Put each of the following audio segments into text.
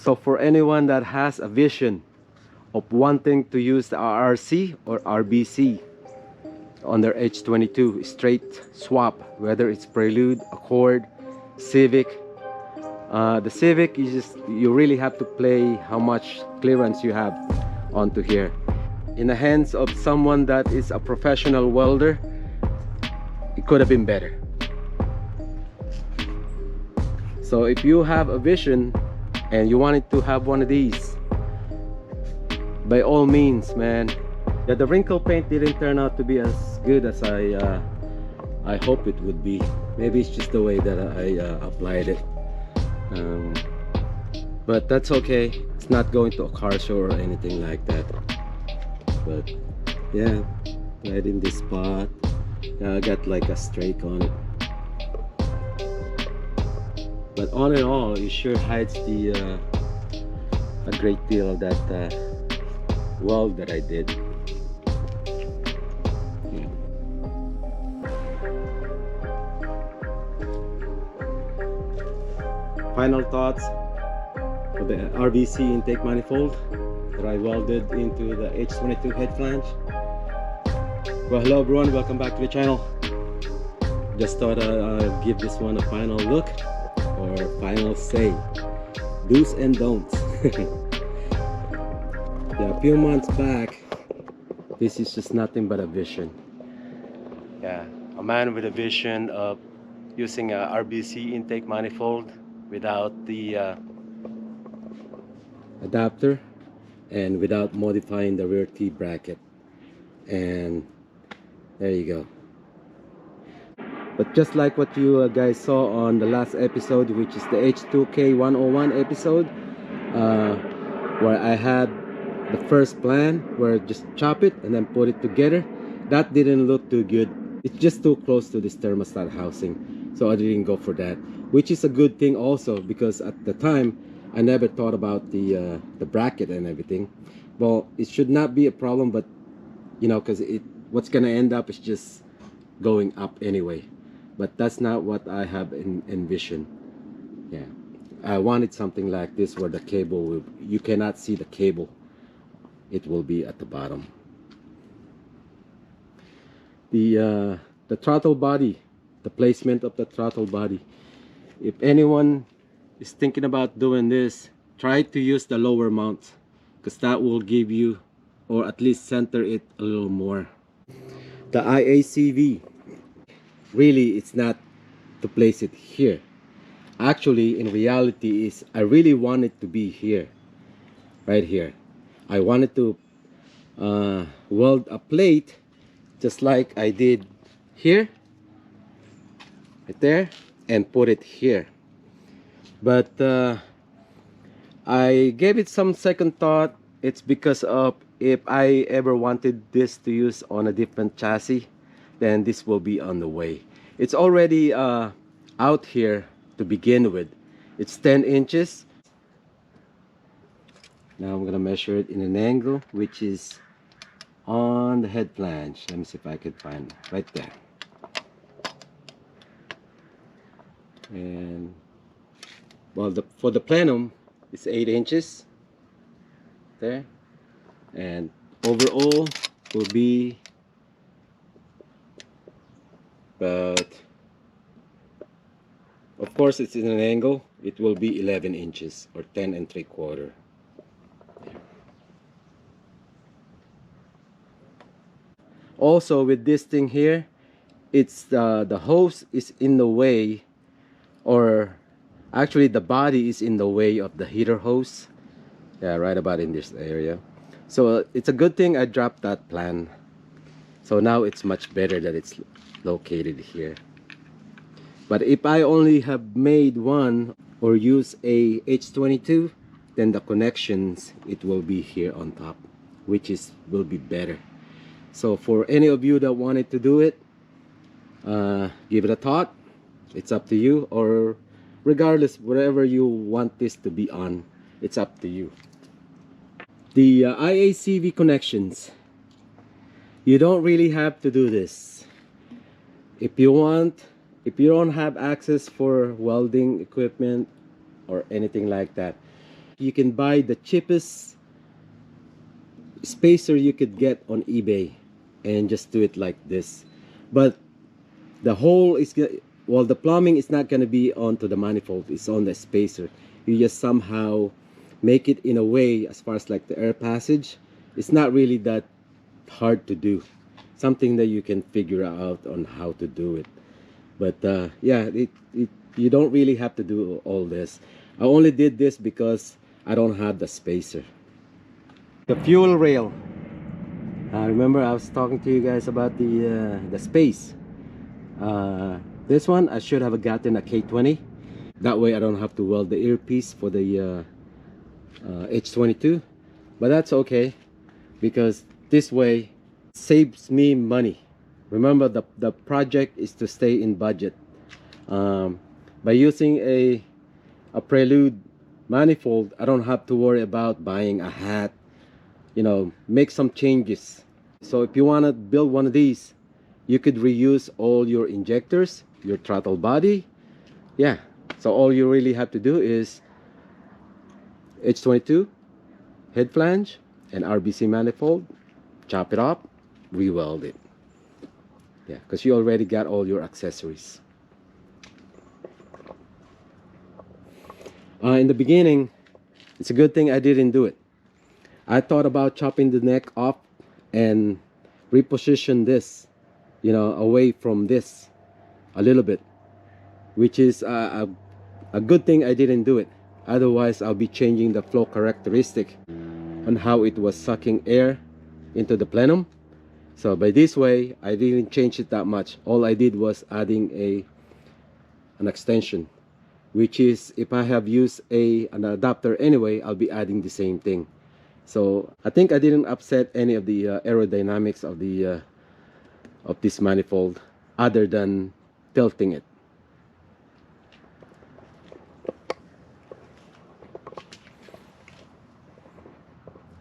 So for anyone that has a vision of wanting to use the RRC or RBC on their H22 straight swap, whether it's Prelude, Accord, Civic, the Civic, you really have to play how much clearance you have onto here. In the hands of someone that is a professional welder, it could have been better. So if you have a vision and you wanted to have one of these, by all means, man. Yeah, the wrinkle paint didn't turn out to be as good as I hope it would be. Maybe it's just the way that I applied it. But that's okay. It's not going to a car show or anything like that. But yeah, right in this spot. I got like a streak on it. But all in all, it sure hides the a great deal of that weld that I did. Yeah. Final thoughts for the RBC intake manifold that I welded into the H22 head flange. Well, hello everyone, welcome back to the channel. Just thought I'd give this one a final look, or final say, do's and don'ts. Yeah, a few months back, this is just nothing but a vision. Yeah, a man with a vision of using a RBC intake manifold without the adapter and without modifying the rear T bracket. And there you go. But just like what you guys saw on the last episode, which is the H2K101 episode, where I had the first plan where just chop it and then put it together, that didn't look too good. It's just too close to this thermostat housing, so I didn't go for that, which is a good thing also, because at the time I never thought about the bracket and everything. Well, it should not be a problem, but you know, because what's gonna end up is just going up anyway. But that's not what I have envisioned. Yeah, I wanted something like this where the cable will, you cannot see the cable, it will be at the bottom. The throttle body, the placement of the throttle body, if anyone is thinking about doing this, try to use the lower mount, because that will give you, or at least center it a little more. The IACV, really, it's not to place it here. Actually, in reality, is I really want it to be here, right here. I wanted to weld a plate just like I did here, right there, and put it here. But I gave it some second thought. It's because of, if I ever wanted this to use on a different chassis, then this will be on the way. It's already out here to begin with. It's 10 inches. Now I'm gonna measure it in an angle which is on the head flange. Let me see if I can find it right there. And well, for the plenum it's 8 inches there, and overall will be but of course it's in an angle, it will be 11 inches or 10 3/4. Also with this thing here, it's the hose is in the way, or actually the body is in the way of the heater hose. Yeah, right about in this area. So it's a good thing I dropped that plan. So now it's much better that it's located here. But if I only have made one or use a H22, then the connections, it will be here on top, which will be better. So for any of you that wanted to do it, give it a thought. It's up to you, or regardless, whatever you want this to be on, it's up to you. The IACV connections, you don't really have to do this. If you don't have access for welding equipment or anything like that, You can buy the cheapest spacer you could get on eBay and just do it like this. But the hole is, well, the plumbing is not going to be onto the manifold, it's on the spacer. You just somehow make it in a way, as far as like the air passage, it's not really that hard to do. Something that you can figure out on how to do it. But yeah, you don't really have to do all this. I only did this because I don't have the spacer. The fuel rail. Remember I was talking to you guys about the space. This one I should have gotten a K20. That way I don't have to weld the earpiece for the H22. But that's okay, because this way saves me money. Remember, the project is to stay in budget. By using a Prelude manifold, I don't have to worry about buying a hat, you know, make some changes. So if you want to build one of these, you could reuse all your injectors, your throttle body. Yeah, so all you really have to do is H22 head flange and RBC manifold, chop it up, re-weld it. Yeah, because you already got all your accessories. In the beginning, it's a good thing I didn't do it. I thought about chopping the neck off and reposition this, you know, away from this a little bit, which is a good thing I didn't do it. Otherwise, I'll be changing the flow characteristic on how it was sucking air into the plenum. So by this way, I didn't change it that much. All I did was adding an extension, which is, if I have used an adapter anyway, I'll be adding the same thing. So I think I didn't upset any of the aerodynamics of this manifold, other than tilting it.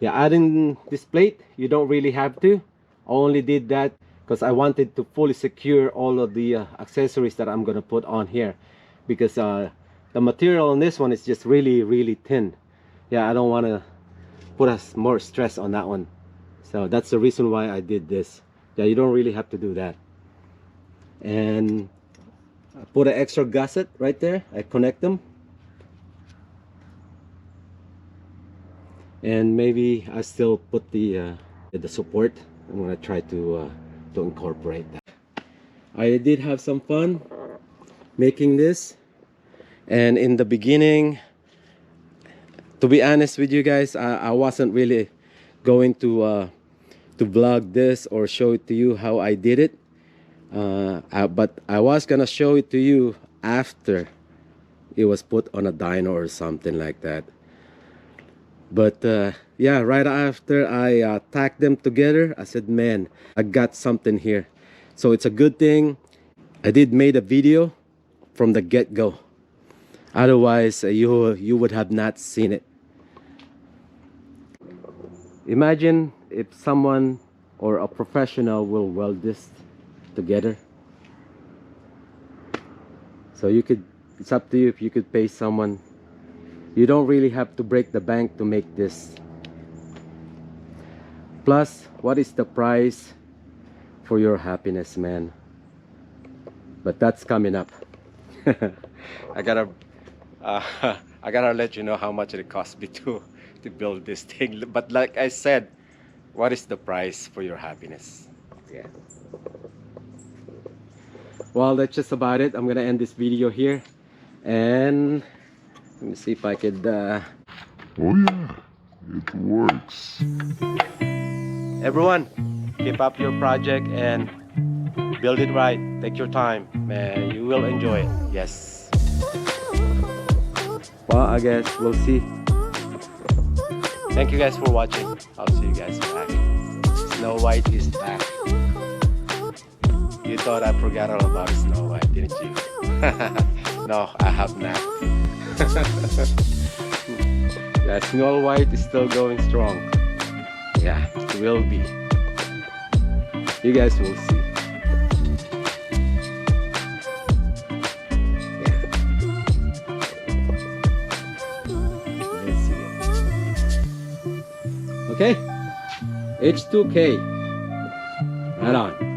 Yeah, adding this plate, you don't really have to. I only did that because I wanted to fully secure all of the accessories that I'm gonna put on here, because the material on this one is just really thin. Yeah, I don't want to put us more stress on that one. So that's the reason why I did this. Yeah, you don't really have to do that. And I put an extra gusset right there. I connect them. And maybe I still put the support. I'm gonna try to incorporate that. I did have some fun making this, and in the beginning, to be honest with you guys, I wasn't really going to vlog this or show it to you how I did it, but I was gonna show it to you after it was put on a dyno or something like that. But yeah, right after I tacked them together, I said, man, I got something here. So it's a good thing I did made a video from the get-go. Otherwise, you would have not seen it. Imagine if someone or a professional will weld this together. So you could, it's up to you if you could pay someone. You don't really have to break the bank to make this. Plus, what is the price for your happiness, man? But that's coming up. I gotta let you know how much it cost me to build this thing. But like I said, what is the price for your happiness? Yeah. Well, that's just about it. I'm gonna end this video here, and let me see if I could oh yeah, it works. Everyone, keep up your project and build it right. Take your time, man. You will enjoy it. Yes. Well, I guess we'll see. Thank you guys for watching. I'll see you guys back. Snow White is back. You thought I forgot all about Snow White, didn't you? No, I have not. Yeah, Snow White is still going strong. Yeah, it will be. You guys will see. Yeah. Let's see. Okay? H2K. Right on.